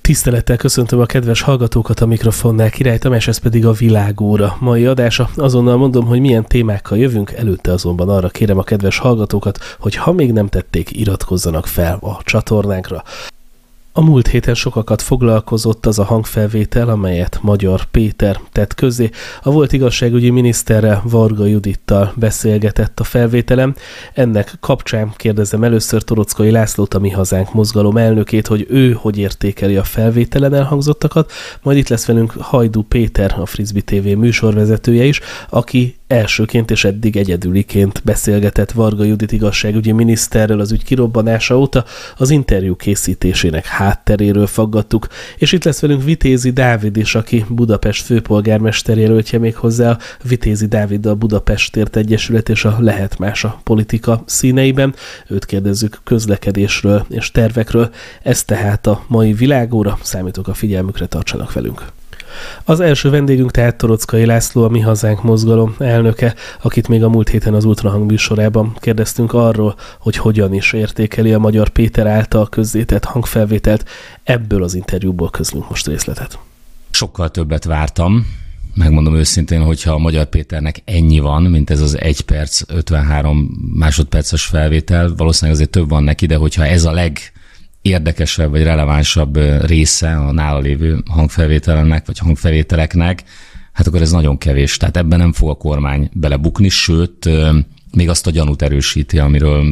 Tisztelettel köszöntöm a kedves hallgatókat, a mikrofonnál Király Tamás, ez pedig a Világóra mai adása. Azonnal mondom, hogy milyen témákkal jövünk, előtte azonban arra kérem a kedves hallgatókat, hogy ha még nem tették, iratkozzanak fel a csatornánkra. A múlt héten sokakat foglalkozott az a hangfelvétel, amelyet Magyar Péter tett közzé. A volt igazságügyi miniszterrel, Varga Judittal beszélgetett a felvételem. Ennek kapcsán kérdezem először Toroczkai Lászlót, a Mi Hazánk mozgalom elnökét, hogy ő hogy értékeli a felvételen elhangzottakat, majd itt lesz velünk Hajdú Péter, a Frisbee TV műsorvezetője is, aki elsőként és eddig egyedüliként beszélgetett Varga Judit igazságügyi miniszterrel az ügy kirobbanása óta, az interjú készítésének hátteréről faggattuk, és itt lesz velünk Vitézi Dávid is, aki Budapest főpolgármester jelöltje, még hozzá a Vitézi Dáviddal Budapestért Egyesület és a Lehet Más a politika színeiben. Őt kérdezzük közlekedésről és tervekről. Ez tehát a mai Világóra, számítok a figyelmükre, tartsanak velünk. Az első vendégünk tehát Toroczkai László, a Mi Hazánk mozgalom elnöke, akit még a múlt héten az Ultrahang műsorában kérdeztünk arról, hogy hogyan is értékeli a Magyar Péter által közzétett hangfelvételt. Ebből az interjúból közlünk most részletet. Sokkal többet vártam. Megmondom őszintén, hogyha a Magyar Péternek ennyi van, mint ez az 1 perc, 53 másodperces felvétel, valószínűleg azért több van neki, de hogyha ez a legérdekesebb vagy relevánsabb része a nála lévő hangfelvételennek, vagy hangfelvételeknek, hát akkor ez nagyon kevés. Tehát ebben nem fog a kormány belebukni, sőt, még azt a gyanút erősíti, amiről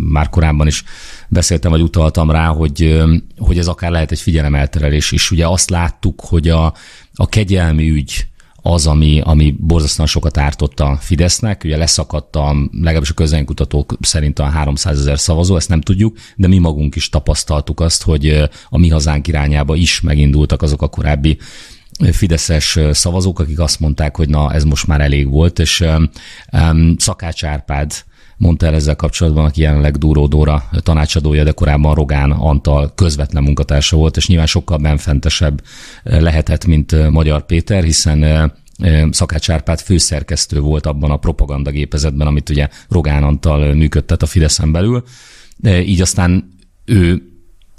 már korábban is beszéltem, vagy utaltam rá, hogy ez akár lehet egy figyelemelterelés is. Ugye azt láttuk, hogy a kegyelmi ügy az, ami borzasztóan sokat ártott a Fidesznek, ugye leszakadt legalábbis a közvéleménykutatók szerint a 300 000 szavazó, ezt nem tudjuk, de mi magunk is tapasztaltuk azt, hogy a Mi Hazánk irányába is megindultak azok a korábbi fideszes szavazók, akik azt mondták, hogy na, ez most már elég volt, és Szakács Árpád mondta el ezzel kapcsolatban, aki jelenleg Dúró Dóra tanácsadója, de korábban Rogán Antal közvetlen munkatársa volt, és nyilván sokkal benfentesebb lehetett, mint Magyar Péter, hiszen Szakács Árpád főszerkesztő volt abban a propagandagépezetben, amit ugye Rogán Antal működtet a Fideszen belül. Így aztán ő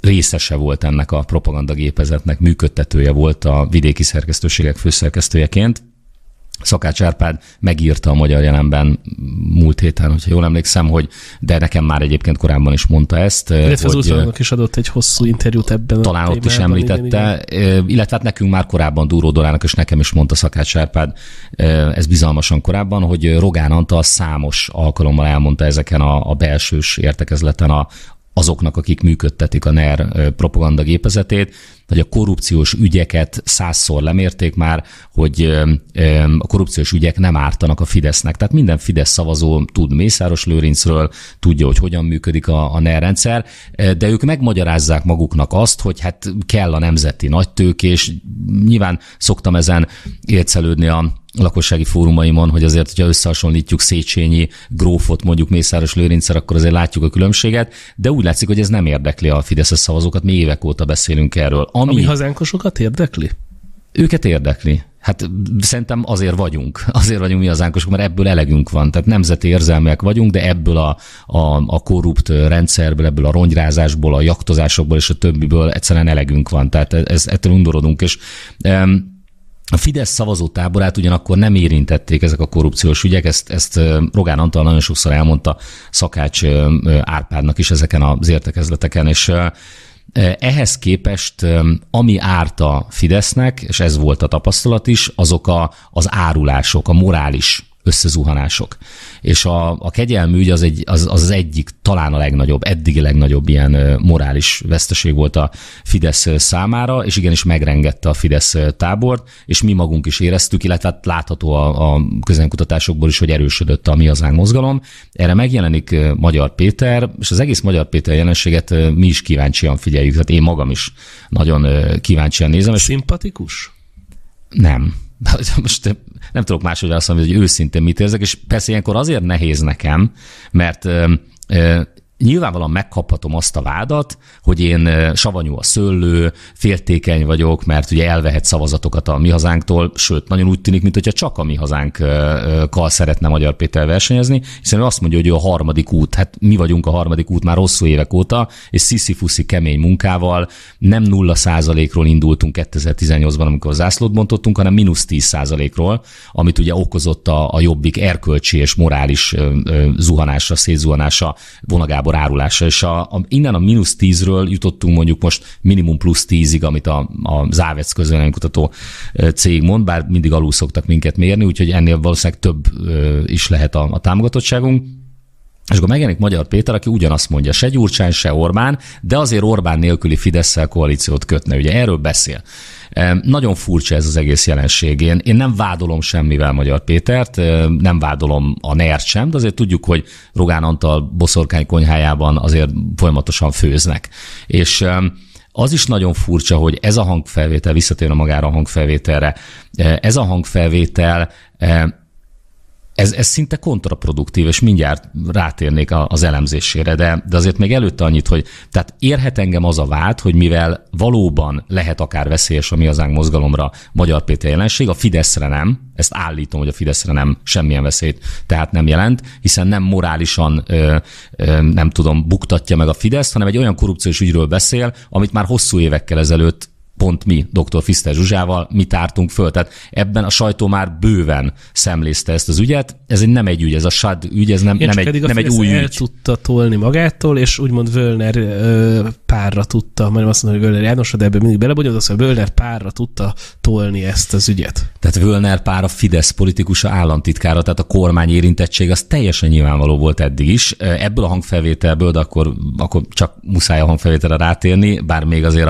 részese volt ennek a propagandagépezetnek, működtetője volt a vidéki szerkesztőségek főszerkesztőjeként. Szakács Árpád megírta a Magyar Jelenben múlt héten, hogyha jól emlékszem, de nekem már egyébként korábban is mondta ezt. Illetve az Ultrahangnak is adott egy hosszú interjút ebben. Talán ott is említette, igen. Illetve hát nekünk már korábban Dúró Dórának, és nekem is mondta Szakács Árpád, ez bizalmasan korábban, hogy Rogán Antal számos alkalommal elmondta ezeken a belsős értekezleten azoknak, akik működtetik a NER propagandagépezetét, hogy a korrupciós ügyeket 100-szor lemérték már, hogy a korrupciós ügyek nem ártanak a Fidesznek. Tehát minden Fidesz szavazó tud Mészáros Lőrincről, tudja, hogy hogyan működik a NER rendszer, de ők megmagyarázzák maguknak azt, hogy hát kell a nemzeti nagytőkés. Nyilván szoktam ezen élcelődni a lakossági fórumaimon, hogy azért, hogyha összehasonlítjuk Széchenyi grófot mondjuk Mészáros Lőrinccel, akkor azért látjuk a különbséget, de úgy látszik, hogy ez nem érdekli a fideszes szavazókat, mi évek óta beszélünk erről. A mi hazánkosokat érdekli? Őket érdekli. Hát szerintem azért vagyunk mi hazánkosok, mert ebből elegünk van. Tehát nemzeti érzelmek vagyunk, de ebből a korrupt rendszerből, ebből a rongyrázásból, a jaktozásokból és a többiből egyszerűen elegünk van. Tehát ettől undorodunk, és a Fidesz szavazótáborát ugyanakkor nem érintették ezek a korrupciós ügyek, ezt Rogán Antal nagyon sokszor elmondta Szakács Árpádnak is ezeken az értekezleteken, és ehhez képest, ami árt a Fidesznek, és ez volt a tapasztalat is, azok az árulások, a morális összezuhanások. És a kegyelmi ügy az egyik, talán a legnagyobb, eddigi legnagyobb ilyen morális veszteség volt a Fidesz számára, és igenis megrengette a Fidesz tábort, és mi magunk is éreztük, illetve látható a közönkutatásokból is, hogy erősödött a Mi Hazánk mozgalom. Erre megjelenik Magyar Péter, és az egész Magyar Péter jelenséget mi is kíváncsian figyeljük, tehát én magam is nagyon kíváncsian nézem. Szimpatikus? Nem. Most nem tudok máshogy azt mondani, hogy őszintén mit érzek, és persze ilyenkor azért nehéz nekem, mert nyilvánvalóan megkaphatom azt a vádat, hogy én savanyú a szőlő, féltékeny vagyok, mert ugye elvehet szavazatokat a Mi Hazánktól, sőt, nagyon úgy tűnik, mintha csak a Mi Hazánkkal szeretne Magyar Péter versenyezni, hiszen ő azt mondja, hogy ő a harmadik út, hát mi vagyunk a harmadik út már hosszú évek óta, és sziszi-fuszi kemény munkával nem 0%-ról indultunk 2018-ban, amikor zászlót bontottunk, hanem -10%-ról, amit ugye okozott a Jobbik erkölcsi és morális zuhanása, szétzuhanása, Vona Gábor árulása, és innen a -10-ről jutottunk mondjuk most minimum +10-ig, amit a Závec közvéleménykutató cég mond, bár mindig alul szoktak minket mérni, úgyhogy ennél valószínűleg több is lehet a támogatottságunk. És akkor megjelenik Magyar Péter, aki ugyanazt mondja, se Gyurcsány, se Orbán, de azért Orbán nélküli Fidesszel koalíciót kötne. Ugye erről beszél. Nagyon furcsa ez az egész jelenség. Én nem vádolom semmivel Magyar Pétert, nem vádolom a NER-t sem, de azért tudjuk, hogy Rogán Antal boszorkány konyhájában azért folyamatosan főznek. És az is nagyon furcsa, hogy ez a hangfelvétel, visszatérve magára a hangfelvételre, ez a hangfelvétel ez szinte kontraproduktív, és mindjárt rátérnék az elemzésére, de azért még előtte annyit, hogy tehát érhet engem az a vád, hogy mivel valóban lehet akár veszélyes a Mi Hazánk mozgalomra Magyar Péter jelenség, a Fideszre nem, ezt állítom, hogy a Fideszre nem semmilyen veszélyt, tehát nem jelent, hiszen nem morálisan, nem tudom, buktatja meg a Fideszt, hanem egy olyan korrupciós ügyről beszél, amit már hosszú évekkel ezelőtt pont mi, dr. Fiszter Zsuzsával, mi tártunk föl. Tehát ebben a sajtó már bőven szemlézte ezt az ügyet. Ez nem egy ügy, ez a SAD ügy, ez nem egy új ügy. El tudta tolni magától, és úgymond Völner párra tudta, majd azt mondom, hogy Völner János, de ebben mindig belebonyolod, azt, hogy Völner párra tudta tolni ezt az ügyet. Tehát Völner pár a Fidesz politikusa, államtitkára, tehát a kormány érintettség az teljesen nyilvánvaló volt eddig is. Ebből a hangfelvételből, de akkor csak muszáj a hangfelvételre rátérni, bár még azért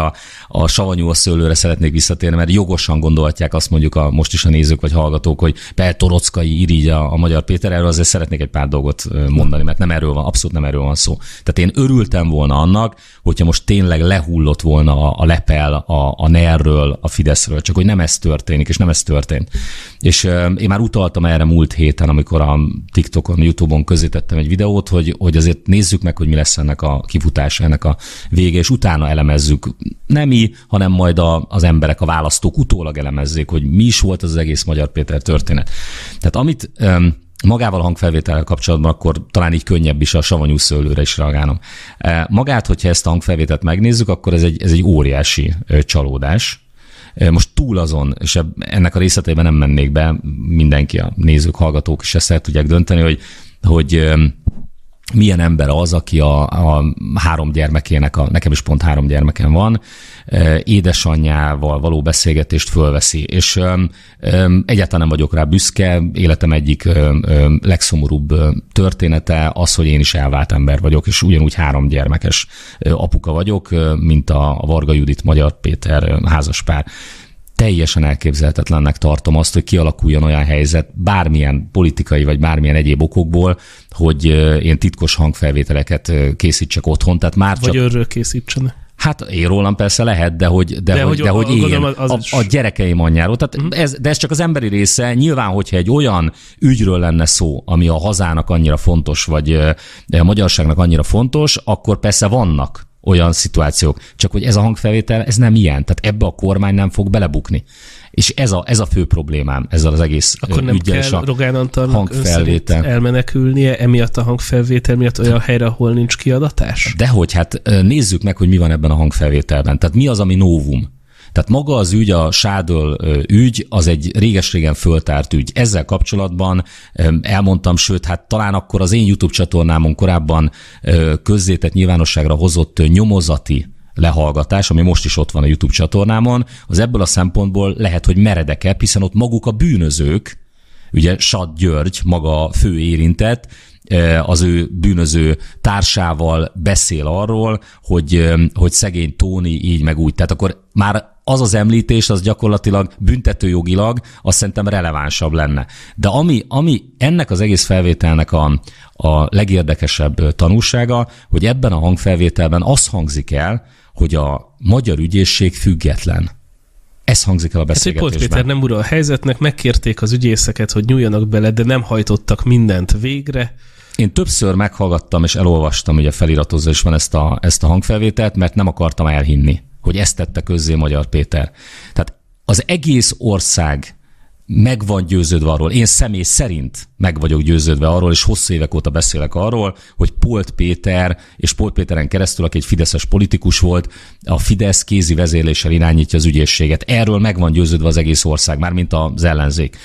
a savanyú szőlőre szeretnék visszatérni, mert jogosan gondolhatják azt mondjuk most is a nézők vagy hallgatók, hogy Torockai irigy a Magyar Péter, erről azért szeretnék egy pár dolgot mondani, mert nem erről van, abszolút nem erről van szó. Tehát én örültem volna annak, hogyha most tényleg lehullott volna a lepel a NER-ről, a Fideszről, csak hogy nem ez történik, és nem ez történt. És én már utaltam erre múlt héten, amikor a TikTokon, YouTube-on közzétettem egy videót, hogy azért nézzük meg, hogy mi lesz ennek a kifutása, ennek a vége, és utána elemezzük. Nem mi, hanem majd az emberek, a választók utólag elemezzék, hogy mi is volt az egész Magyar Péter történet. Tehát amit magával a hangfelvétellel kapcsolatban, akkor talán így könnyebb is a savanyú szőlőre is reagálnom. Magát, hogyha ezt a hangfelvételt megnézzük, akkor ez egy óriási csalódás. Most túl azon, és ennek a részleteiben nem mennék be, mindenki, a nézők, hallgatók is ezt el tudják dönteni, hogy milyen ember az, aki a 3 gyermekének, nekem is pont 3 gyermekem van, édesanyjával való beszélgetést fölveszi, és egyáltalán nem vagyok rá büszke, életem egyik legszomorúbb története az, hogy én is elvált ember vagyok, és ugyanúgy 3 gyermekes apuka vagyok, mint a Varga Judit Magyar Péter házaspár. Teljesen elképzelhetetlennek tartom azt, hogy kialakuljon olyan helyzet bármilyen politikai vagy bármilyen egyéb okokból, hogy én titkos hangfelvételeket készítsek otthon. Tehát már vagy őről készítsen. Hát én rólam persze lehet, de hogy én a gyerekeim anyjáról. Tehát de ez csak az emberi része. Nyilván, hogyha egy olyan ügyről lenne szó, ami a hazának annyira fontos, vagy a magyarságnak annyira fontos, akkor persze vannak olyan szituációk. Csak hogy ez a hangfelvétel, ez nem ilyen. Tehát ebbe a kormány nem fog belebukni. És ez a fő problémám ezzel az egész akkor nem ügyel kell Rogán Antalnak elmenekülnie emiatt a hangfelvétel miatt olyan helyre, ahol nincs kiadatás? Dehogy, hát nézzük meg, hogy mi van ebben a hangfelvételben. Tehát mi az, ami novum? Tehát maga az ügy, a Sádöl ügy, az egy réges-régen föltárt ügy. Ezzel kapcsolatban elmondtam, sőt, hát talán akkor az én YouTube csatornámon korábban közzétett nyilvánosságra hozott nyomozati lehallgatás, ami most is ott van a YouTube csatornámon, az ebből a szempontból lehet, hogy meredekebb, hiszen ott maguk a bűnözők, ugye Sad György, maga a fő érintett, az ő bűnöző társával beszél arról, hogy szegény Tóni így meg úgy. Tehát akkor már az említés, az gyakorlatilag büntetőjogilag azt szerintem relevánsabb lenne. De ami ennek az egész felvételnek a legérdekesebb tanulsága, hogy ebben a hangfelvételben az hangzik el, hogy a magyar ügyészség független. Ez hangzik el a beszélgetésben. Polt Péter nem ura a helyzetnek, megkérték az ügyészeket, hogy nyúljanak bele, de nem hajtottak mindent végre. Én többször meghallgattam és elolvastam, ugye feliratozva is van ezt a hangfelvételt, mert nem akartam elhinni, hogy ezt tette közzé Magyar Péter. Tehát az egész ország meg van győződve arról, én személy szerint meg vagyok győződve arról, és hosszú évek óta beszélek arról, hogy Polt Péter és Polt Péteren keresztül, aki egy fideszes politikus volt, a Fidesz kézi vezérléssel irányítja az ügyészséget. Erről meg van győződve az egész ország, mármint az ellenzék.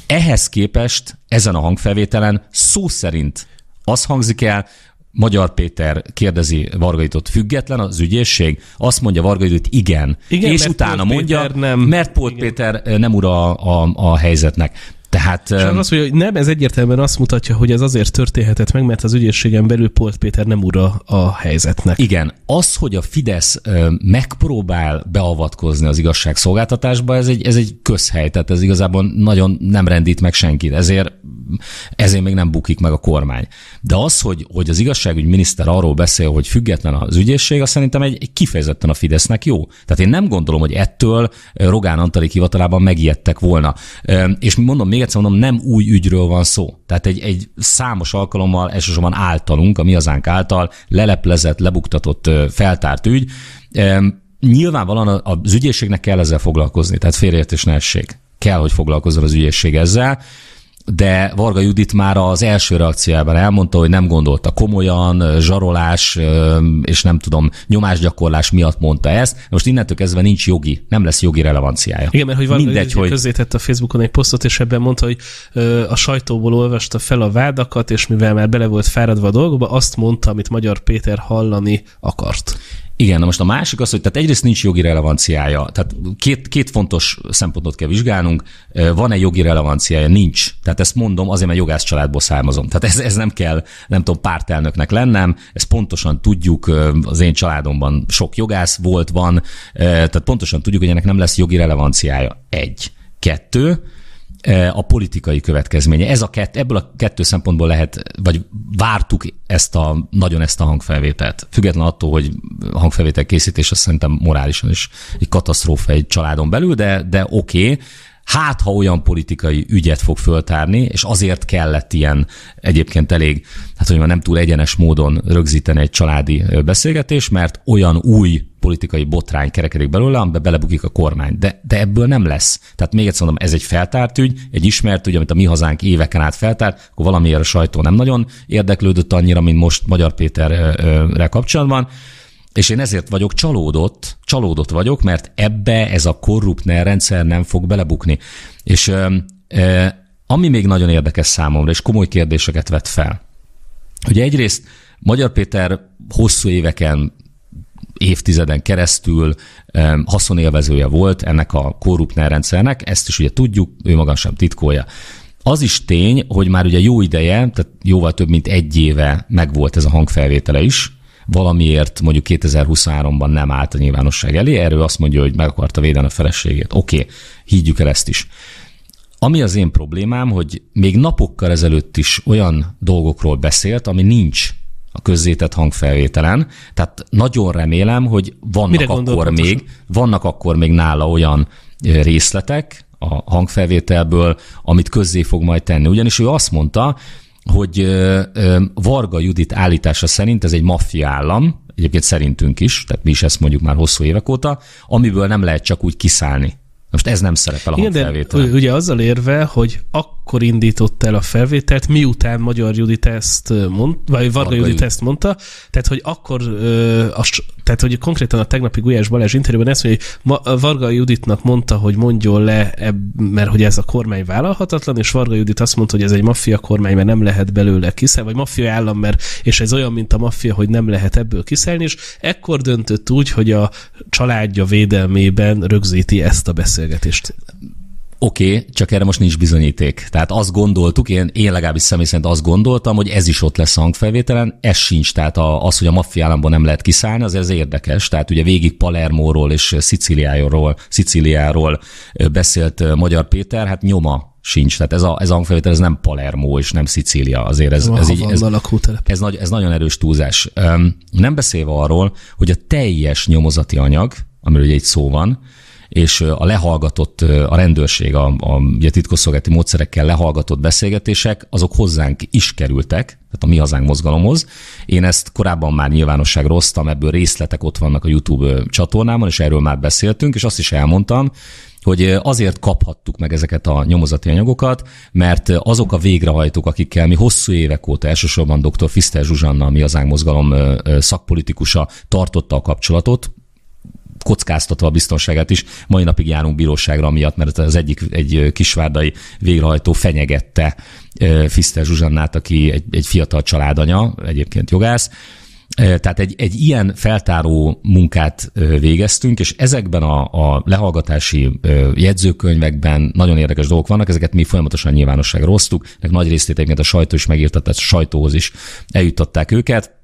Ehhez képest ezen a hangfelvételen szó szerint az hangzik el, Magyar Péter kérdezi Varga Juditot, független az ügyészség, azt mondja Varga Judit igen, és utána mondja, mert Polt Péter nem ura a helyzetnek. Tehát, és azt mondja, hogy nem, ez egyértelműen azt mutatja, hogy ez azért történhetett meg, mert az ügyészségen belül Polt Péter nem ura a helyzetnek. Igen, az, hogy a Fidesz megpróbál beavatkozni az igazságszolgáltatásba, ez egy közhely, tehát ez igazából nagyon nem rendít meg senkit, ezért még nem bukik meg a kormány. De az, hogy az igazságügyminiszter arról beszél, hogy független az ügyészség, azt szerintem egy kifejezetten a Fidesznek jó. Tehát én nem gondolom, hogy ettől Rogán Antalék hivatalában megijedtek volna. És mondom, még egyszer mondom, nem új ügyről van szó. Tehát egy számos alkalommal, elsősorban általunk, a Mi Hazánk által leleplezett, lebuktatott, feltárt ügy. Nyilvánvalóan az ügyészségnek kell ezzel foglalkozni, tehát félreértés ne essék. Kell, hogy foglalkozzon az ügyészség ezzel, de Varga Judit már az első reakciójában elmondta, hogy nem gondolta komolyan, zsarolás és nem tudom, nyomásgyakorlás miatt mondta ezt. Most innentől kezdve nem lesz jogi relevanciája. Igen, mert hogy Varga Judit közzétett a Facebookon egy posztot, és ebben mondta, hogy a sajtóból olvasta fel a vádakat, és mivel már bele volt fáradva a dolgokba, azt mondta, amit Magyar Péter hallani akart. Igen, na most a másik az, hogy tehát egyrészt nincs jogi relevanciája. Tehát két fontos szempontot kell vizsgálnunk. Van-e jogi relevanciája? Nincs. Tehát ezt mondom azért, mert jogász családból származom. Tehát ez nem kell, nem tudom, pártelnöknek lennem. Ezt pontosan tudjuk, az én családomban sok jogász van. Tehát pontosan tudjuk, hogy ennek nem lesz jogi relevanciája. 1. 2. A politikai következménye. Ebből a kettő szempontból lehet, vagy vártuk nagyon ezt a hangfelvételt. Független attól, hogy a hangfelvétel készítés azt szerintem morálisan is egy katasztrófa egy családon belül, de oké. Hát, ha olyan politikai ügyet fog föltárni, és azért kellett ilyen egyébként elég, hát hogy nem túl egyenes módon rögzíteni egy családi beszélgetés, mert olyan új politikai botrány kerekedik belőle, amiben belebukik a kormány. De ebből nem lesz. Tehát még egyszer mondom, ez egy feltárt ügy, egy ismert ügy, amit a Mi Hazánk éveken át feltárt, akkor valamiért a sajtó nem nagyon érdeklődött annyira, mint most Magyar Péterrel kapcsolatban. És én ezért vagyok csalódott vagyok, mert ebbe ez a korrupt rendszer nem fog belebukni. És ami még nagyon érdekes számomra, és komoly kérdéseket vet fel, hogy egyrészt Magyar Péter hosszú éveken, évtizeden keresztül haszonélvezője volt ennek a korrupt rendszernek, ezt is ugye tudjuk, ő maga sem titkolja. Az is tény, hogy már ugye jó ideje, tehát jóval több mint 1 éve megvolt ez a hangfelvétele is, valamiért mondjuk 2023-ban nem állt a nyilvánosság elé, erről azt mondja, hogy meg akarta védeni a feleségét. Oké, higgyük el ezt is. Ami az én problémám, hogy még napokkal ezelőtt is olyan dolgokról beszélt, ami nincs a közzétett hangfelvételen, tehát nagyon remélem, hogy vannak akkor még nála olyan részletek a hangfelvételből, amit közzé fog majd tenni. Ugyanis ő azt mondta, hogy Varga Judit állítása szerint ez egy maffia állam, egyébként szerintünk is, tehát mi is ezt mondjuk már hosszú évek óta, amiből nem lehet csak úgy kiszállni. Most ez nem szerepel a hangfelvételen. Ugye azzal érve, hogy akkor indított el a felvételt, miután Magyar Judit ezt mondta, vagy Varga Judit ezt mondta, tehát hogy akkor, tehát hogy konkrétan a tegnapi Gulyás Balázs interjúban ezt mondja, hogy Varga Juditnak mondta, hogy mondjon le, mert hogy ez a kormány vállalhatatlan, és Varga Judit azt mondta, hogy ez egy maffia kormány, mert nem lehet belőle kiszállni, vagy maffia állam, és ez olyan, mint a maffia, hogy nem lehet ebből kiszállni, és ekkor döntött úgy, hogy a családja védelmében rögzíti ezt a beszélgetést. Oké, csak erre most nincs bizonyíték. Tehát azt gondoltuk, én legalábbis személy szerint azt gondoltam, hogy ez is ott lesz a hangfelvételen, ez sincs. Tehát az, hogy a maffia államban nem lehet kiszállni, az ez érdekes. Tehát ugye végig Palermóról és Szicíliáról beszélt Magyar Péter, hát nyoma sincs. Tehát ez a hangfelvétel, ez nem Palermo és nem Szicília. Azért ez nagyon erős túlzás. Nem beszélve arról, hogy a teljes nyomozati anyag, amiről ugye itt szó van, és a lehallgatott, a rendőrség, a titkosszolgálati módszerekkel lehallgatott beszélgetések, azok hozzánk is kerültek, tehát a Mi Hazánk mozgalomhoz. Én ezt korábban már nyilvánosságra hoztam, ebből részletek ott vannak a YouTube csatornámon, és erről már beszéltünk, és azt is elmondtam, hogy azért kaphattuk meg ezeket a nyomozati anyagokat, mert azok a végrehajtók, akikkel mi hosszú évek óta, elsősorban dr. Fiszter Zsuzsanna, a Mi Hazánk mozgalom szakpolitikusa tartotta a kapcsolatot, kockáztatva a biztonságát is. Mai napig járunk bíróságra miatt, mert egy kisvárdai végrehajtó fenyegette Fiszter Zsuzsannát, aki egy fiatal családanya, egyébként jogász. Tehát egy ilyen feltáró munkát végeztünk, és ezekben a lehallgatási jegyzőkönyvekben nagyon érdekes dolgok vannak, ezeket mi folyamatosan nyilvánosságra hoztuk, ennek nagy részét egyébként a sajtó is megírta, tehát a sajtóhoz is eljuttatták őket.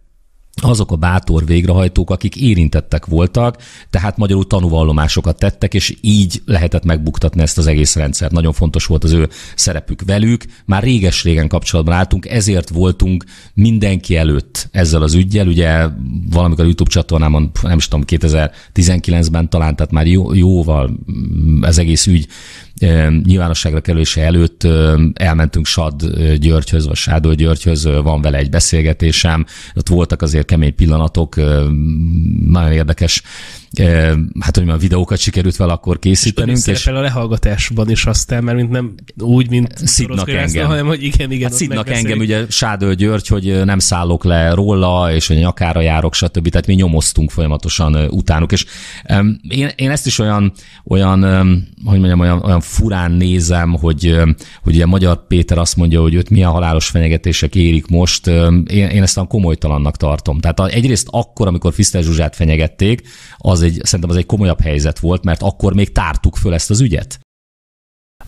Azok a bátor végrehajtók, akik érintettek voltak, tehát magyarul tanúvallomásokat tettek, és így lehetett megbuktatni ezt az egész rendszert. Nagyon fontos volt az ő szerepük velük. Már réges-régen kapcsolatban álltunk, ezért voltunk mindenki előtt ezzel az üggyel. Ugye valamikor a YouTube csatornámon, nem is tudom, 2019-ben talán, tehát már jóval az egész ügy nyilvánosságra kerülése előtt elmentünk Sad Györgyhöz, vagy Sádor Györgyhöz, van vele egy beszélgetésem, ott voltak azért kemény pillanatok, nagyon érdekes, hát hogy a videókat sikerült vele akkor készítenünk. És szerepel a lehallgatásban is aztán, mert nem úgy, mint szidnak engem. Hanem, hogy igen. Hát szidnak engem, ugye Sádor György, hogy nem szállok le róla, és hogy a nyakára járok, stb. Tehát mi nyomoztunk folyamatosan utánuk, és én ezt is olyan hogy mondjam, olyan furán nézem, hogy ugye Magyar Péter azt mondja, hogy őt milyen halálos fenyegetések érik most, én ezt olyan komolytalannak tartom. Tehát egyrészt akkor, amikor Fiszter Zsuzsát fenyegették, szerintem az egy komolyabb helyzet volt, mert akkor még tártuk föl ezt az ügyet.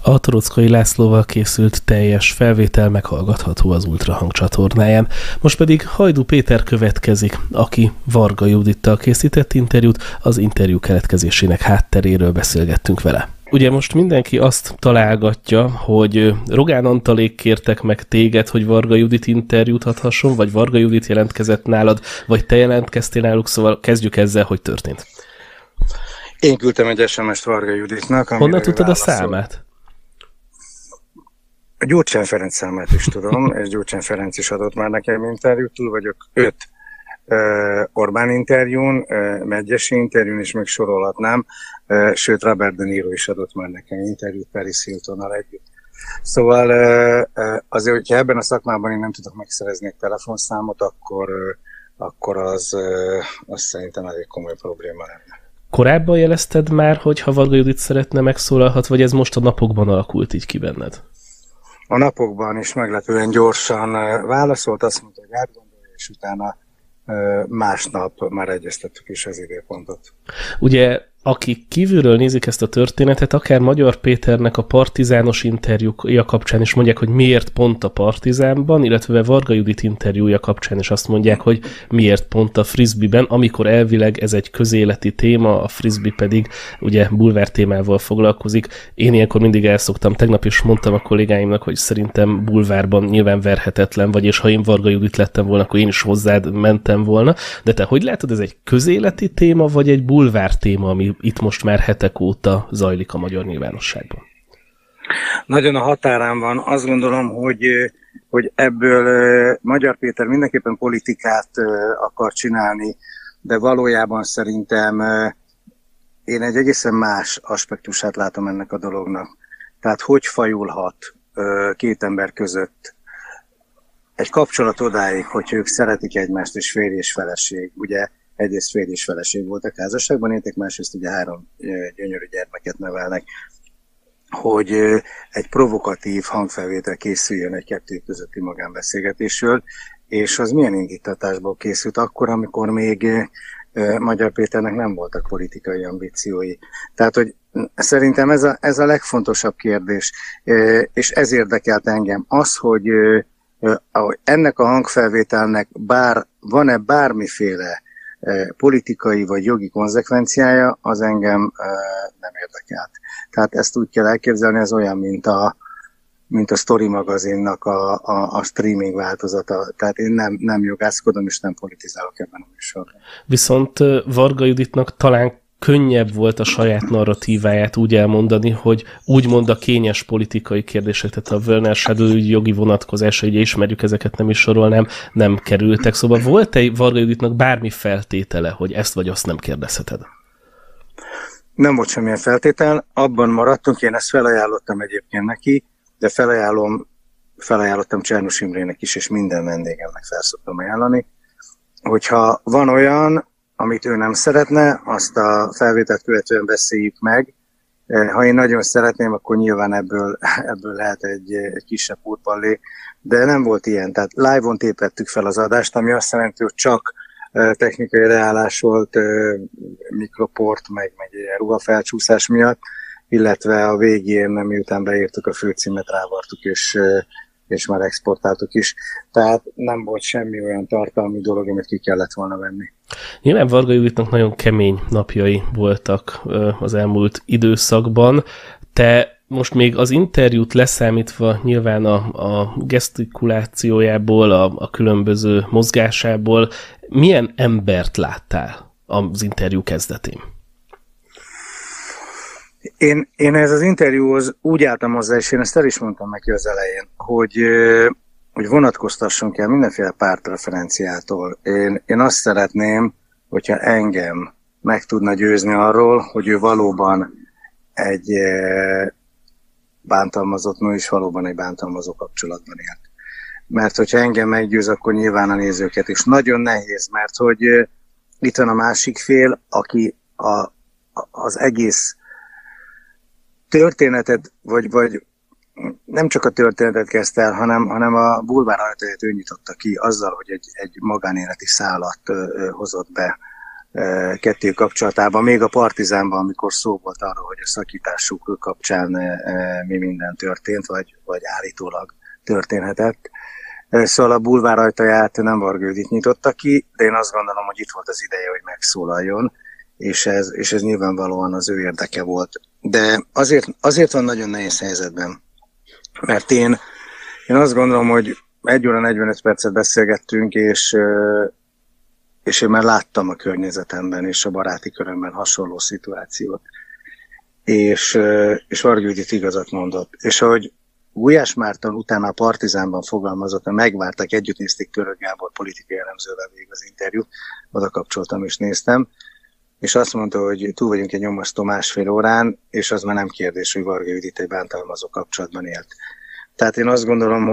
A Toroczkai Lászlóval készült teljes felvétel meghallgatható az Ultrahang csatornáján. Most pedig Hajdú Péter következik, aki Varga Judittal készített interjút, az interjú keletkezésének hátteréről beszélgettünk vele. Ugye most mindenki azt találgatja, hogy Rogán Antalék kértek meg téged, hogy Varga Judit interjút adhasson, vagy Varga Judit jelentkezett nálad, vagy te jelentkeztél náluk, szóval kezdjük ezzel, hogy történt. Én küldtem egy SMS-t Varga Juditnak. Honnan tudtad a számát? A Gyurcsány Ferenc számát is tudom, és Gyurcsány Ferenc is adott már nekem interjút, túl vagyok 5 Orbán interjún, Medgyessy interjún, és még sorolhatnám, sőt Robert De Niro is adott már nekem interjút Paris Hiltonnal együtt. Szóval azért, hogyha ebben a szakmában én nem tudok megszerezni egy telefonszámot, akkor az szerintem elég komoly probléma lenne. Korábban jelezted már, hogy ha Varga Judit szeretne, megszólalhat, vagy ez most a napokban alakult így ki benned? A napokban is meglepően gyorsan válaszolt, azt mondta, hogy átgondolja, és utána másnap már egyeztettük is az időpontot. Ugye, akik kívülről nézik ezt a történetet, akár Magyar Péternek a Partizános interjúja kapcsán is mondják, hogy miért pont a Partizánban, illetve Varga Judit interjúja kapcsán is azt mondják, hogy miért pont a Frisbee-ben, amikor elvileg ez egy közéleti téma, a Frisbee pedig ugye bulvár témával foglalkozik. Én ilyenkor mindig elszoktam, tegnap is mondtam a kollégáimnak, hogy szerintem bulvárban nyilván verhetetlen vagy, és ha én Varga Judit lettem volna, akkor én is hozzád mentem volna. De te hogy látod, ez egy közéleti téma, vagy egy bulvár téma, ami itt most már hetek óta zajlik a magyar nyilvánosságban? Nagyon a határán van. Azt gondolom, hogy ebből Magyar Péter mindenképpen politikát akar csinálni, de valójában szerintem én egy egészen más aspektusát látom ennek a dolognak. Tehát hogy fajulhat két ember között egy kapcsolat odáig, hogy ők szeretik egymást, és férj és feleség. Ugye egyrészt férj és feleség voltak házasságban, éltek, másrészt ugye 3 gyönyörű gyermeket nevelnek, hogy egy provokatív hangfelvétel készüljön egy kettő közötti magánbeszélgetésről, és az milyen indítatásból készült akkor, amikor még Magyar Péternek nem voltak politikai ambíciói. Tehát, hogy szerintem ez a legfontosabb kérdés, és ez érdekelt engem. Az, hogy ennek a hangfelvételnek van-e bármiféle politikai vagy jogi konzekvenciája, az engem nem érdekelt. Tehát ezt úgy kell elképzelni, ez olyan, mint a Story magazinnak a streaming változata. Tehát én nem jogászkodom és nem politizálok ebben a műsorban. Viszont Varga Juditnak talán könnyebb volt a saját narratíváját úgy elmondani, hogy úgymond a kényes politikai kérdések, tehát a Wörner Schadl ügy jogi vonatkozása, ugye ismerjük, ezeket nem is sorolnám, nem kerültek. Szóval volt-e Varga Juditnak bármi feltétele, hogy ezt vagy azt nem kérdezheted? Nem volt semmilyen feltétel, abban maradtunk, én ezt felajánlottam egyébként neki, de felajánlottam Csernus Imrének is, és minden vendégemnek felszoktam ajánlani, hogyha van olyan, amit ő nem szeretne, azt a felvételt követően beszéljük meg. Ha én nagyon szeretném, akkor nyilván ebből lehet egy kisebb útballé, de nem volt ilyen. Tehát live-on tépettük fel az adást, ami azt jelenti, hogy csak technikai leállás volt, mikroport, meg ruhafelcsúszás miatt, illetve a végén, miután beírtuk a főcímet, rávartuk, és már exportáltuk is. Tehát nem volt semmi olyan tartalmi dolog, amit ki kellett volna venni. Nyilván Varga Juditnak nagyon kemény napjai voltak az elmúlt időszakban. Te most még az interjút leszámítva nyilván a gesztikulációjából, a különböző mozgásából, milyen embert láttál az interjú kezdetén? Én ez az interjúhoz úgy álltam hozzá, és én ezt el is mondtam neki az elején, hogy vonatkoztasson kell mindenféle pártreferenciától. Én azt szeretném, hogyha engem meg tudna győzni arról, hogy ő valóban egy bántalmazott nő, és valóban egy bántalmazó kapcsolatban élt. Mert hogyha engem meggyőz, akkor nyilván a nézőket is. Nagyon nehéz, mert hogy itt van a másik fél, aki az egész történetet, vagy nem csak a történetet kezdte el, hanem a bulvár ajtaját ő nyitotta ki azzal, hogy egy magánéleti szálat hozott be kettő kapcsolatában, még a Partizánban, amikor szó volt arról, hogy a szakításuk kapcsán mi minden történt, vagy állítólag történhetett. Szóval a bulvár ajtaját nem Varga Judit nyitotta ki, de én azt gondolom, hogy itt volt az ideje, hogy megszólaljon, és ez nyilvánvalóan az ő érdeke volt. De azért van nagyon nehéz helyzetben, mert én azt gondolom, hogy 1 óra 45 percet beszélgettünk, és én már láttam a környezetemben és a baráti körömben hasonló szituációt. És Varga Judit igazat mondott. És ahogy Gulyás Márton utána a Partizánban fogalmazott, hogy megvártak, együtt nézték Török Gábor politikai elemzővel végig az interjút, oda kapcsoltam és néztem, és azt mondta, hogy túl vagyunk egy nyomasztó 1,5 órán, és az már nem kérdés, hogy Varga Judit egy bántalmazó kapcsolatban élt. Tehát én azt gondolom,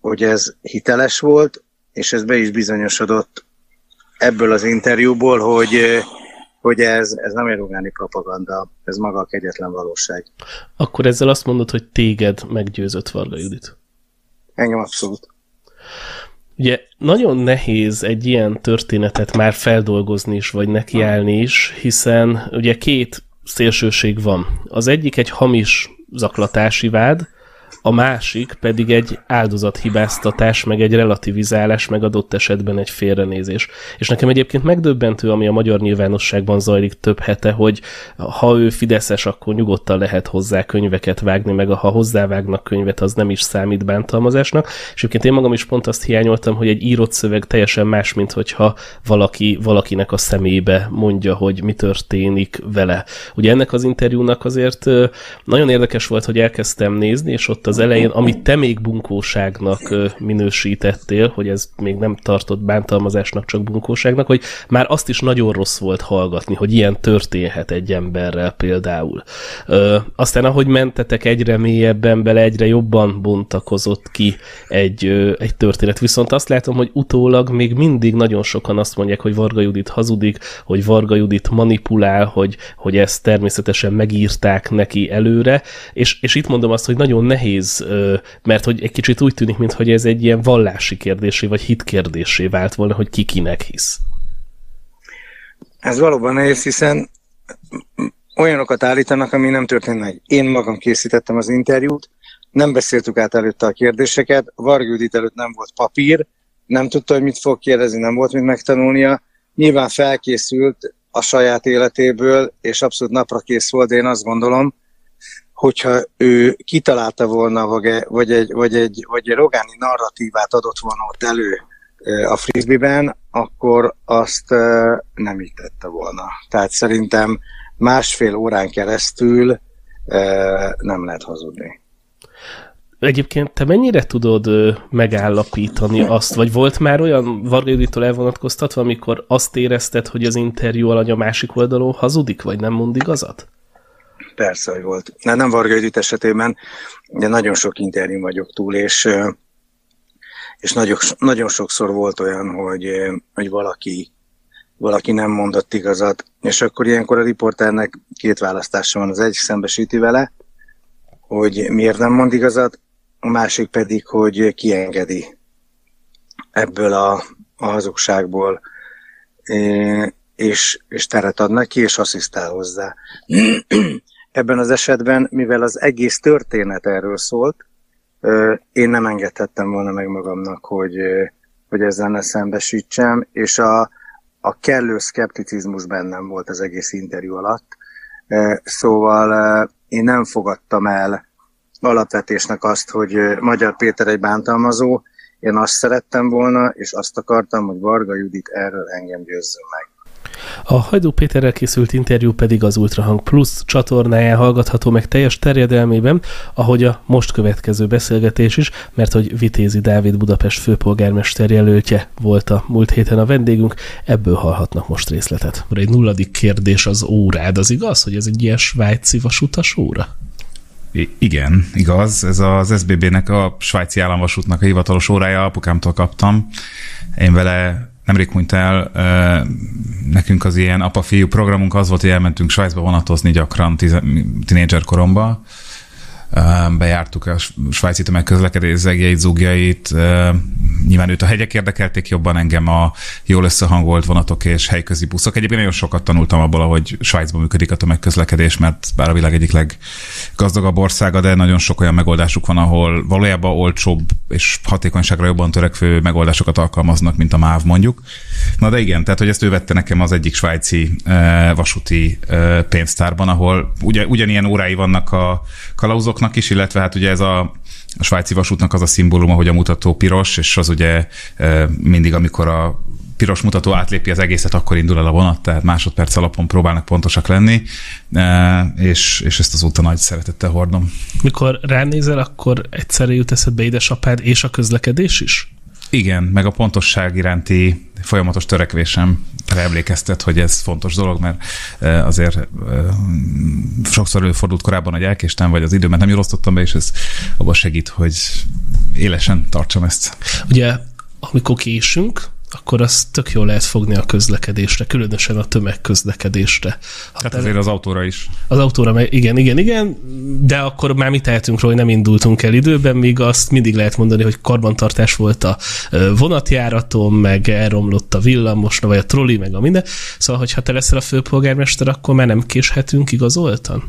hogy ez hiteles volt, és ez be is bizonyosodott ebből az interjúból, hogy ez nem egy rogáni propaganda, ez maga a kegyetlen valóság. Akkor ezzel azt mondod, hogy téged meggyőzött Varga Judit? Engem abszolút. Ugye nagyon nehéz egy ilyen történetet már feldolgozni is, vagy nekiállni is, hiszen ugye 2 szélsőség van. Az egyik egy hamis zaklatási vád, a másik pedig egy áldozathibáztatás, meg egy relativizálás, meg adott esetben egy félrenézés. És nekem egyébként megdöbbentő, ami a magyar nyilvánosságban zajlik több hete, hogy ha ő fideszes, akkor nyugodtan lehet hozzá könyveket vágni, meg ha hozzávágnak könyvet, az nem is számít bántalmazásnak. És egyébként én magam is pont azt hiányoltam, hogy egy írott szöveg teljesen más, mint hogyha valakinek a szemébe mondja, hogy mi történik vele. Ugye ennek az interjúnak azért nagyon érdekes volt, hogy elkezdtem nézni, és ott az elején, amit te még bunkóságnak minősítettél, hogy ez még nem tartott bántalmazásnak, csak bunkóságnak, hogy már azt is nagyon rossz volt hallgatni, hogy ilyen történhet egy emberrel például. Aztán ahogy mentetek egyre mélyebben bele, egyre jobban bontakozott ki egy történet. Viszont azt látom, hogy utólag még mindig nagyon sokan azt mondják, hogy Varga Judit hazudik, hogy Varga Judit manipulál, hogy ezt természetesen megírták neki előre, és itt mondom azt, hogy nagyon nehéz, mert hogy egy kicsit úgy tűnik, mintha ez egy ilyen vallási kérdésé, vagy hitkérdésé vált volna, hogy ki kinek hisz. Ez valóban nehéz, hiszen olyanokat állítanak, ami nem történt meg. Én magam készítettem az interjút, nem beszéltük át előtte a kérdéseket, Varga Judit előtt nem volt papír, nem tudta, hogy mit fog kérdezni, nem volt mit megtanulnia. Nyilván felkészült a saját életéből, és abszolút napra kész volt, de én azt gondolom, hogyha ő kitalálta volna, vagy egy rogáni narratívát adott volna ott elő a frisbee-ben, akkor azt nem így tette volna. Tehát szerintem 1,5 órán keresztül nem lehet hazudni. Egyébként te mennyire tudod megállapítani azt, vagy volt már olyan Varga Judittól elvonatkoztatva, amikor azt érezted, hogy az interjú alany a másik oldalon hazudik, vagy nem mond igazat? Persze, hogy volt. Nem Varga Judit esetében, de nagyon sok interjú vagyok túl, és nagyon sokszor volt olyan, hogy valaki nem mondott igazat, és akkor ilyenkor a riporternek 2 választása van. Az egyik szembesíti vele, hogy miért nem mond igazat, a másik pedig, hogy kiengedi ebből a hazugságból, és teret ad neki, és asszisztál hozzá. Ebben az esetben, mivel az egész történet erről szólt, én nem engedhettem volna meg magamnak, hogy ezzel ne szembesítsem, és a kellő szkepticizmus bennem volt az egész interjú alatt. Szóval én nem fogadtam el alapvetésnek azt, hogy Magyar Péter egy bántalmazó. Én azt szerettem volna, és azt akartam, hogy Varga Judit erről engem győzzön meg. A Hajdú Péterrel készült interjú pedig az Ultrahang Plus csatornáján hallgatható meg teljes terjedelmében, ahogy a most következő beszélgetés is, mert hogy Vitézi Dávid Budapest főpolgármester jelöltje volt a múlt héten a vendégünk, ebből hallhatnak most részletet. Egy 0. kérdés az órád, az igaz, hogy ez egy ilyen svájci vasutas óra? Igen, igaz. Ez az SBB-nek, a svájci államvasútnak a hivatalos órája, apukámtól kaptam. Én vele nemrég hunyt el, nekünk az ilyen apa-fiú programunk az volt, hogy elmentünk Svájcba vonatozni gyakran tinédzser koromban. Bejártuk a svájci tömegközlekedés zegjeit, zugjait. Nyilván őt a hegyek érdekelték jobban, engem a jól összehangolt vonatok és helyközi buszok. Egyébként nagyon sokat tanultam abból, ahogy Svájcban működik a tömegközlekedés, mert bár a világ egyik leggazdagabb országa, de nagyon sok olyan megoldásuk van, ahol valójában olcsóbb és hatékonyságra jobban törekvő megoldásokat alkalmaznak, mint a MÁV mondjuk. Na de igen, tehát hogy ezt ő vette nekem az egyik svájci vasúti pénztárban, ahol ugyanilyen órái vannak a kalauzoknak is, illetve hát ugye ez a svájci vasútnak az a szimbóluma, hogy a mutató piros, és az ugye mindig, amikor a piros mutató átlépi az egészet, akkor indul el a vonat, tehát másodperc alapon próbálnak pontosak lenni, és ezt azóta nagy szeretettel hordom. Mikor ránézel, akkor egyszerre jut eszedbe édesapád és a közlekedés is? Igen, meg a pontosság iránti folyamatos törekvésem emlékeztet, hogy ez fontos dolog, mert azért sokszor előfordult korábban, hogy elkéstem, vagy az időmet nem jól be, és ez abban segít, hogy élesen tartsam ezt. Ugye, amikor késünk, akkor azt tök jól lehet fogni a közlekedésre, különösen a tömegközlekedésre. Hát azért az autóra is. Az autóra, igen, de akkor már mi tehetünk róla, hogy nem indultunk el időben, míg azt mindig lehet mondani, hogy karbantartás volt a vonatjáraton, meg elromlott a villamos, vagy a troli, meg a minden. Szóval, hogyha te leszel a főpolgármester, akkor már nem késhetünk igazoltan?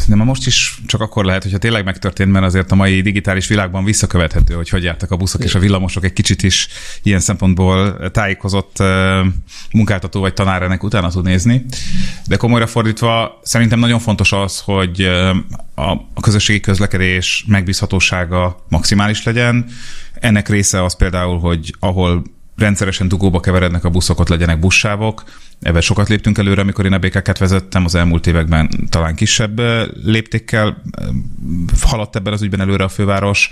Nem, most is csak akkor lehet, hogyha tényleg megtörtént, mert azért a mai digitális világban visszakövethető, hogy jártak a buszok és a villamosok, egy kicsit is ilyen szempontból tájékozott munkáltató vagy tanár ennek utána tud nézni. De komolyra fordítva, szerintem nagyon fontos az, hogy a közösségi közlekedés megbízhatósága maximális legyen. Ennek része az például, hogy ahol rendszeresen dugóba keverednek a buszok, ott legyenek buszsávok. Ebben sokat léptünk előre, amikor én a BKK-t vezettem, az elmúlt években talán kisebb léptékkel haladt ebben az ügyben előre a főváros.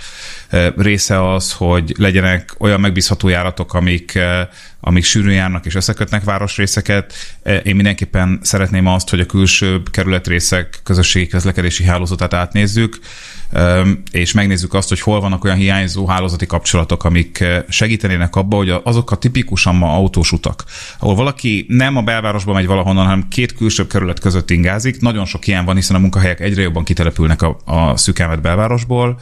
Része az, hogy legyenek olyan megbízható járatok, amik sűrűn járnak és összekötnek városrészeket. Én mindenképpen szeretném azt, hogy a külső kerületrészek közösségi közlekedési hálózatát átnézzük, és megnézzük azt, hogy hol vannak olyan hiányzó hálózati kapcsolatok, amik segítenének abba, hogy azok a tipikusan ma autós utak, ahol valaki nem a belvárosba megy valahonnan, hanem 2 külső kerület között ingázik. Nagyon sok ilyen van, hiszen a munkahelyek egyre jobban kitelepülnek a szűkelmet belvárosból.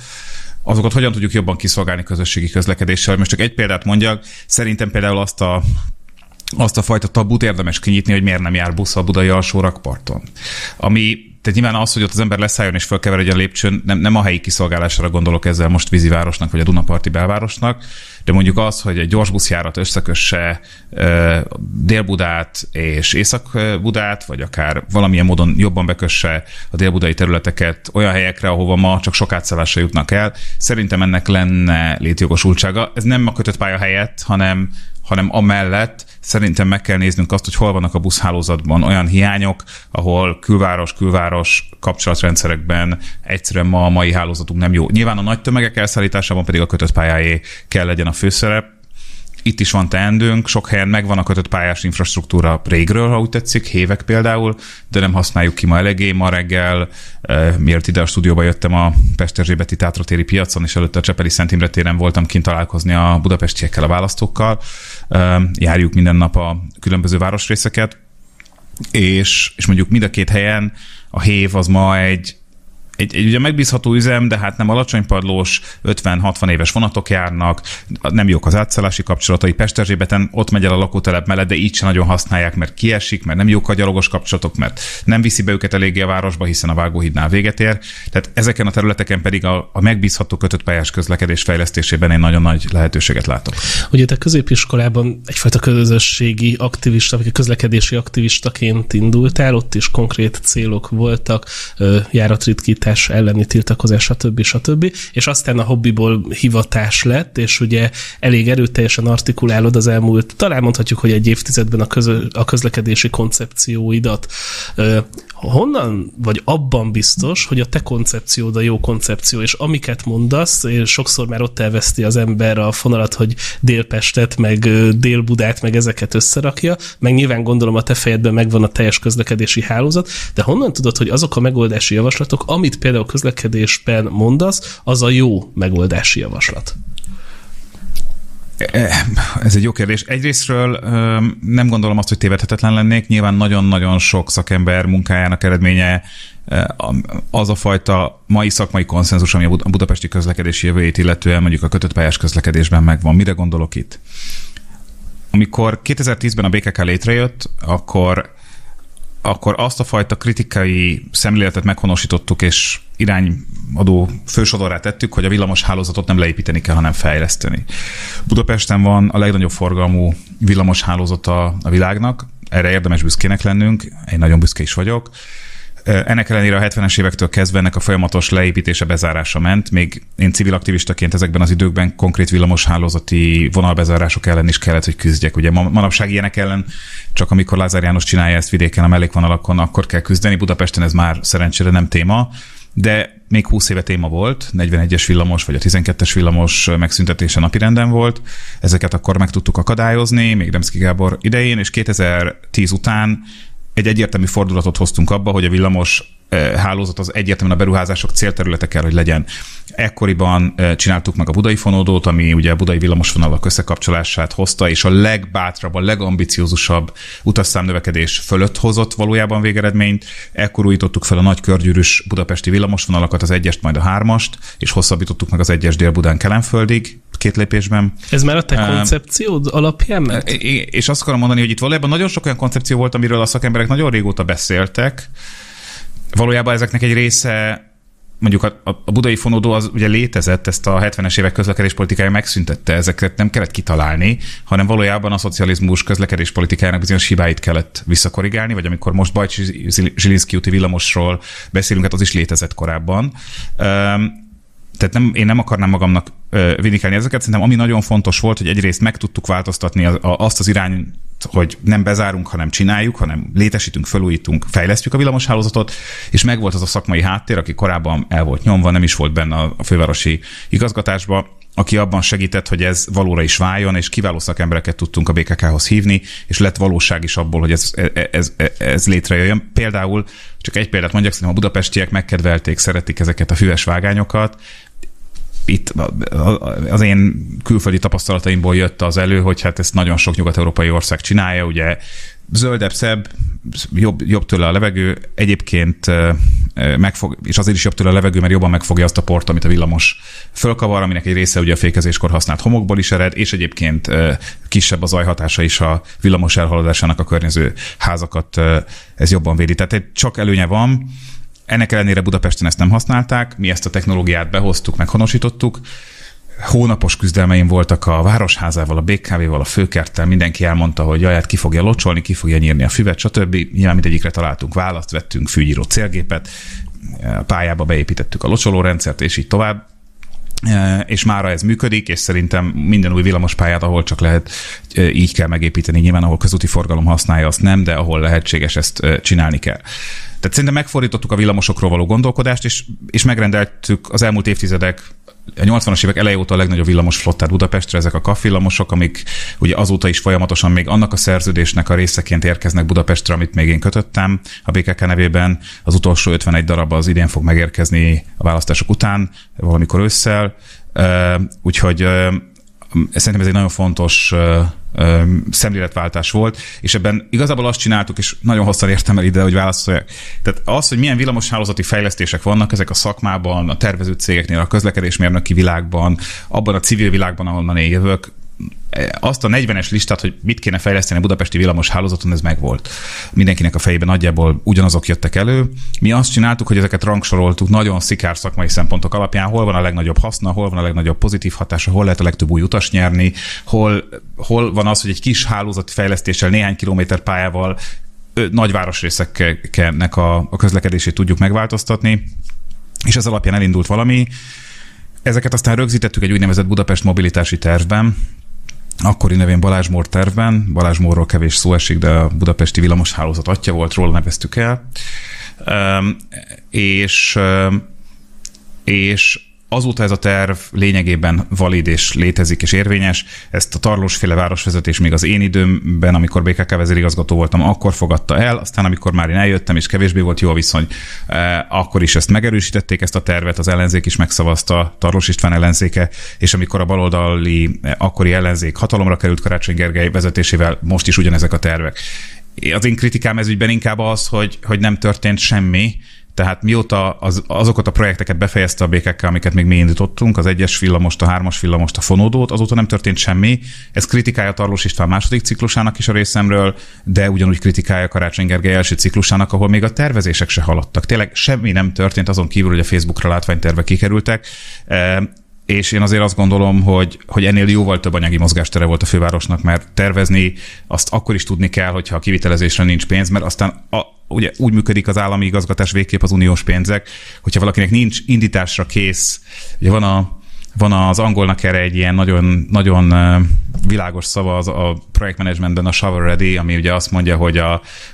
Azokat hogyan tudjuk jobban kiszolgálni közösségi közlekedéssel? Most csak egy példát mondjak. Szerintem például azt a fajta tabut érdemes kinyitni, hogy miért nem jár busz a budai alsó rakparton. Ami Tehát nyilván az, hogy ott az ember leszálljon és fölkeveredjen a lépcsőn, nem a helyi kiszolgálásra gondolok ezzel most Vízivárosnak vagy a Dunaparti belvárosnak, de mondjuk az, hogy egy gyorsbuszjárat összekösse Dél-Budát és Észak-Budát, vagy akár valamilyen módon jobban bekösse a délbudai területeket olyan helyekre, ahova ma csak sok átszállásra jutnak el. Szerintem ennek lenne létjogosultsága. Ez nem a kötött pálya helyett, hanem amellett szerintem meg kell néznünk azt, hogy hol vannak a buszhálózatban olyan hiányok, ahol külváros kapcsolatrendszerekben egyszerűen a mai hálózatunk nem jó. Nyilván a nagy tömegek elszállításában pedig a kötött pályáé kell legyen a főszerep. Itt is van teendőnk, sok helyen megvan a kötött pályás infrastruktúra régről, ha úgy tetszik, Hévek például, de nem használjuk ki ma eléggé. Ma reggel, miért ide a stúdióba jöttem, a Pesterzsébeti Tátratéri piacon, és előtte a Csepeli Szent Imre téren voltam kint találkozni a budapestiekkel, a választókkal. Járjuk minden nap a különböző városrészeket, és mondjuk mind a két helyen a Hév az ma egy ugye megbízható üzem, de hát nem alacsonypadlós, 50-60 éves vonatok járnak, nem jók az átszállási kapcsolatai. Pesterzsébeten ott megy el a lakótelep mellett, de így sem nagyon használják, mert kiesik, mert nem jók a gyalogos kapcsolatok, mert nem viszi be őket eléggé a városba, hiszen a Vágóhídnál véget ér. Tehát ezeken a területeken pedig a megbízható kötött pályás közlekedés fejlesztésében én nagyon nagy lehetőséget látok. Ugye te középiskolában egyfajta közösségi aktivista, vagy közlekedési aktivistaként indultál, ott is konkrét célok voltak, járatritkítás elleni tiltakozás, stb. És aztán a hobbiból hivatás lett, és ugye elég erőteljesen artikulálod az elmúlt, talán mondhatjuk, hogy egy évtizedben a közlekedési koncepcióidat. Honnan vagy abban biztos, hogy a te koncepciód a jó koncepció, és amiket mondasz, és sokszor már ott elveszti az ember a fonalat, hogy Délpestet, meg Dél-Budát, meg ezeket összerakja, meg nyilván gondolom a te fejedben megvan a teljes közlekedési hálózat, de honnan tudod, hogy azok a megoldási javaslatok, amit például közlekedésben mondasz, az a jó megoldási javaslat? Ez egy jó kérdés. Egyrésztről nem gondolom azt, hogy tévedhetetlen lennék. Nyilván nagyon-nagyon sok szakember munkájának eredménye az a fajta mai szakmai konszenzus, ami a budapesti közlekedési jövőjét illetően mondjuk a kötött pályás közlekedésben megvan. Mire gondolok itt? Amikor 2010-ben a BKK létrejött, akkor azt a fajta kritikai szemléletet meghonosítottuk, és irányadó fősodorrá tettük, hogy a villamos hálózatot nem leépíteni kell, hanem fejleszteni. Budapesten van a legnagyobb forgalmú villamos hálózata a világnak, erre érdemes büszkének lennünk, én nagyon büszke is vagyok. Ennek ellenére a 70-es évektől kezdve ennek a folyamatos leépítése, bezárása ment. Még én civil aktivistaként ezekben az időkben konkrét villamoshálózati vonalbezárások ellen is kellett, hogy küzdjek. Ugye manapság ilyenek ellen, csak amikor Lázár János csinálja ezt vidéken a mellékvonalakon, akkor kell küzdeni. Budapesten ez már szerencsére nem téma, de még 20 éve téma volt, 41-es villamos vagy a 12-es villamos megszüntetése napirenden volt. Ezeket akkor meg tudtuk akadályozni, még Demszky Gábor idején, és 2010 után egy egyértelmű fordulatot hoztunk abba, hogy a villamos hálózat az egyértelműen a beruházások célterülete kell, hogy legyen. Ekkoriban csináltuk meg a budai fonódót, ami ugye a budai villamosvonalak összekapcsolását hozta, és a legbátrabb, a legambiciózusabb utasszámnövekedés fölött hozott valójában végeredményt. Ekkor újítottuk fel a nagy körgyűrűs budapesti villamosvonalakat, az 1-est, majd a 3-ast, és hosszabbítottuk meg az 1-es Dél-Budán Kelenföldig, 2 lépésben. Ez már a te koncepciód alapján ment? És azt akarom mondani, hogy itt valójában nagyon sok olyan koncepció volt, amiről a szakemberek nagyon régóta beszéltek. Valójában ezeknek egy része, mondjuk a budai fonódó az ugye létezett, ezt a 70-es évek közlekedéspolitikája megszüntette, ezeket nem kellett kitalálni, hanem valójában a szocializmus közlekedéspolitikájának bizonyos hibáit kellett visszakorrigálni, vagy amikor most Bajcsy-Zsilinszky úti villamosról beszélünk, hát az is létezett korábban. Tehát én nem akarnám magamnak vindikálni ezeket, szerintem ami nagyon fontos volt, hogy egyrészt meg tudtuk változtatni azt az irányt, hogy nem bezárunk, hanem csináljuk, hanem létesítünk, felújítunk, fejlesztjük a villamoshálózatot, és megvolt az a szakmai háttér, aki korábban el volt nyomva, nem is volt benne a fővárosi igazgatásba, aki abban segített, hogy ez valóra is váljon, és kiváló szakembereket tudtunk a BKK-hoz hívni, és lett valóság is abból, hogy ez létrejöjjön. Például, csak egy példát mondjak, szerintem a budapestiek megkedvelték, szeretik ezeket a füves vágányokat. Itt az én külföldi tapasztalataimból jött az elő, hogy hát ezt nagyon sok nyugat-európai ország csinálja, ugye zöldebb, szebb, jobb tőle a levegő, egyébként és azért is jobb tőle a levegő, mert jobban megfogja azt a port, amit a villamos fölkavar, aminek egy része ugye a fékezéskor használt homokból is ered, és egyébként kisebb a zajhatása is a villamos elhaladásának a környező házakat ez jobban védi. Tehát csak előnye van. Ennek ellenére Budapesten ezt nem használták, mi ezt a technológiát behoztuk, meghonosítottuk. Hónapos küzdelmeim voltak a Városházával, a BKV-val, a Főkerttel, mindenki elmondta, hogy jaj, hát ki fogja locsolni, ki fogja nyírni a füvet, stb. Nyilván mindegyikre találtunk választ, vettünk fűgyíró célgépet, a pályába beépítettük a locsolórendszert, és így tovább. És mára ez működik, és szerintem minden új villamospályát, ahol csak lehet, így kell megépíteni. Nyilván, ahol közúti forgalom használja, azt nem, de ahol lehetséges, ezt csinálni kell. Tehát szerintem megfordítottuk a villamosokról való gondolkodást, és megrendeltük az elmúlt évtizedek, a 80-as évek eleje óta a legnagyobb villamos flottát Budapestre, ezek a KAF villamosok, amik ugye azóta is folyamatosan még annak a szerződésnek a részeként érkeznek Budapestre, amit még én kötöttem a BKK nevében. Az utolsó 51 darab az idén fog megérkezni a választások után, valamikor ősszel. Úgyhogy szerintem ez egy nagyon fontos szemléletváltás volt, és ebben igazából azt csináltuk, és nagyon hosszan értem el ide, hogy válaszoljak. Tehát az, hogy milyen villamoshálózati fejlesztések vannak ezek a szakmában, a tervező cégeknél, a közlekedésmérnöki világban, abban a civil világban, ahonnan én jövök, azt a 40-es listát, hogy mit kéne fejleszteni a budapesti villamos hálózaton, ez megvolt. Mindenkinek a fejében nagyjából ugyanazok jöttek elő. Mi azt csináltuk, hogy ezeket rangsoroltuk nagyon szikár szakmai szempontok alapján, hol van a legnagyobb haszna, hol van a legnagyobb pozitív hatása, hol lehet a legtöbb új utas nyerni, hol van az, hogy egy kis hálózati fejlesztéssel, néhány kilométer pályával nagy városrészeknek a közlekedését tudjuk megváltoztatni, és ez alapján elindult valami. Ezeket aztán rögzítettük egy úgynevezett Budapest mobilitási tervben, akkori nevén Balázs Mór tervben. Balázs Mórról kevés szó esik, de a budapesti villamoshálózat atya volt, róla neveztük el. És azóta ez a terv lényegében valid és létezik és érvényes. Ezt a Tarlós-féle városvezetés még az én időmben, amikor BKK vezérigazgató voltam, akkor fogadta el, aztán amikor már én eljöttem, és kevésbé volt jó a viszony, akkor is ezt megerősítették, ezt a tervet, az ellenzék is megszavazta, Tarlós István ellenzéke, és amikor a baloldali akkori ellenzék hatalomra került Karácsony Gergely vezetésével, most is ugyanezek a tervek. Az én kritikám ez ügyben inkább az, hogy nem történt semmi. Tehát mióta azokat a projekteket befejezte a BKK, amiket még mi indítottunk, az 1-es villamost, a 3-as villamost, a fonódót, azóta nem történt semmi. Ez kritikája Tarlós István második ciklusának is a részemről, de ugyanúgy kritikája Karácsony Gergely első ciklusának, ahol még a tervezések se haladtak. Tényleg semmi nem történt azon kívül, hogy a Facebookra látványtervek kikerültek. És én azért azt gondolom, hogy ennél jóval több anyagi mozgástere volt a fővárosnak, mert tervezni azt akkor is tudni kell, hogyha a kivitelezésre nincs pénz, mert aztán ugye úgy működik az állami igazgatás végképp az uniós pénzek, hogyha valakinek nincs indításra kész, ugye van az angolnak erre egy ilyen nagyon, nagyon világos szava a projektmenedzsmentben, a shovel ready, ami ugye azt mondja,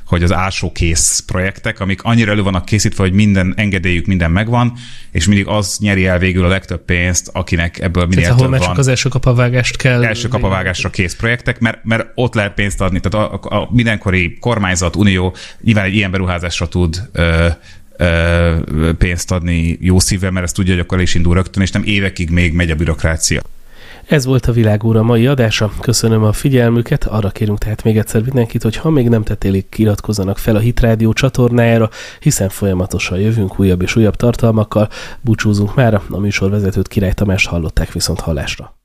hogy az ásókész projektek, amik annyira elő vannak készítve, hogy minden engedélyük, minden megvan, és mindig az nyeri el végül a legtöbb pénzt, akinek ebből minél több van. Ahol már csak az első kapavágást kell. Első kapavágásra kész projektek, mert ott lehet pénzt adni. Tehát a mindenkori kormányzat, unió nyilván egy ilyen beruházásra tud pénzt adni jó szívvel, mert ezt tudja, hogy akkor is indul rögtön, és nem évekig még megy a bürokrácia. Ez volt a Világóra mai adása. Köszönöm a figyelmüket. Arra kérünk tehát még egyszer mindenkit, hogy ha még nem tették, iratkozzanak fel a Hit Rádió csatornájára, hiszen folyamatosan jövünk újabb és újabb tartalmakkal. Búcsúzunk mára, a műsorvezetőt, Király Tamást hallották, viszont hallásra.